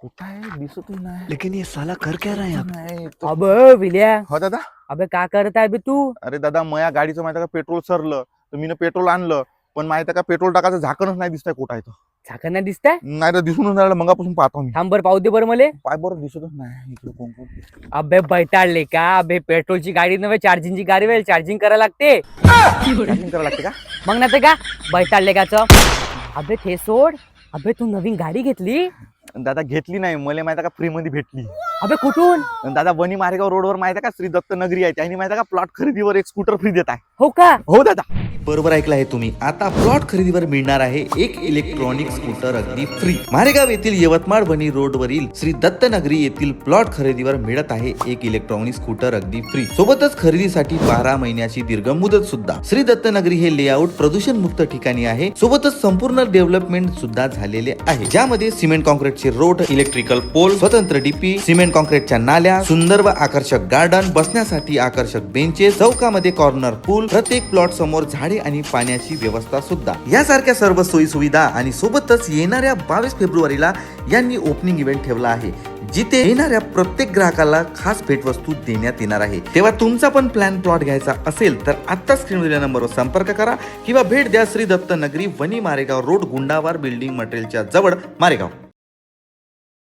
कुठं आहे दिसतच नाही. लेकिन ये साला कर क्या रहा है यहाँ पे? नाही तो- अबे विल्या, हो दादा. अबे का करत आहे बे तू? अरे दादा मया गाडीचं माहिती का पेट्रोल सरलं तर मी पेट्रोल आणलं पण माहिती का पेट्रोल टाकायचं झाकणच नाही दिसतंय कुठं आहे तो. झाकण नाही दिसतंय? नाही तर दिसूनच राहिलं मगापासून पाहतो मी. थांब बर पाहू दे बरं मले. पाय बरं दिसतच नाही इकडे कोण कोण. अबे बैताडले का? अबे पेट्रोलची गाडी नव्हे, चार्जिंगची गाडी वेळ चार्जिंग करायला लागते. चार्जिंग करावं लागते का? मग नाही का बैताडले काच? अबे ते सोड. अबे तू नवीन गाडी घेतली? दादा घेतली नाही मला माहिती का फ्री मध्ये भेटली. अबे कुठून? दादा वनी मारेगाव रोडवर माहिती का श्री दत्त नगरी आहे त्यांनी माहिती का प्लॉट खरेदीवर एक स्कूटर फ्री देत आहे. हो का? हो दादा. बरोबर ऐकलं आहे तुम्ही. आता प्लॉट खरेदीवर मिळणार आहे एक इलेक्ट्रॉनिक स्कूटर अगदी फ्री. मारेगाव येथील यवतमाळ बनी रोड वरील श्री दत्तनगरी येथील प्लॉट खरेदीवर मिळत आहे एक इलेक्ट्रॉनिक स्कूटर अगदी फ्री. सोबतच खरेदीसाठी 12 महिन्याची दीर्घ मुदत सुद्धा. श्री दत्तनगरी हे लेआउट प्रदूषण मुक्त ठिकाणी आहे. सोबतच संपूर्ण डेव्हलपमेंट सुद्धा झालेले आहे, ज्यामध्ये सिमेंट कॉन्क्रीटचे रोड, इलेक्ट्रिकल पोल, स्वतंत्र डीपी, सिमेंट कॉन्क्रीटच्या नाल्या, सुंदर व आकर्षक गार्डन, बसण्यासाठी आकर्षक बेंचेस, चौकामध्ये कॉर्नर पूल, प्रत्येक प्लॉट समोर झाडे आणि पाण्याची व्यवस्था सुद्धा. यासारख्या सर्व सोयी सुविधा आणि सोबतच येणाऱ्या 22 फेब्रुवारीला यांनी ओपनिंग इव्हेंट ठेवला आहे, जिथे येणाऱ्या प्रत्येक ग्राहकाला खास भेटवस्तू देण्यात येणार आहे. तेव्हा तुमचा पण प्लॅन प्लॉट घ्यायचा असेल तर आता स्क्रीनवरील नंबरवर संपर्क करा किंवा भेट द्या श्री दत्त नगरी वनी मारेगाव रोड, गुंडावार बिल्डिंग मटेरियलच्या जवळ, मारेगाव.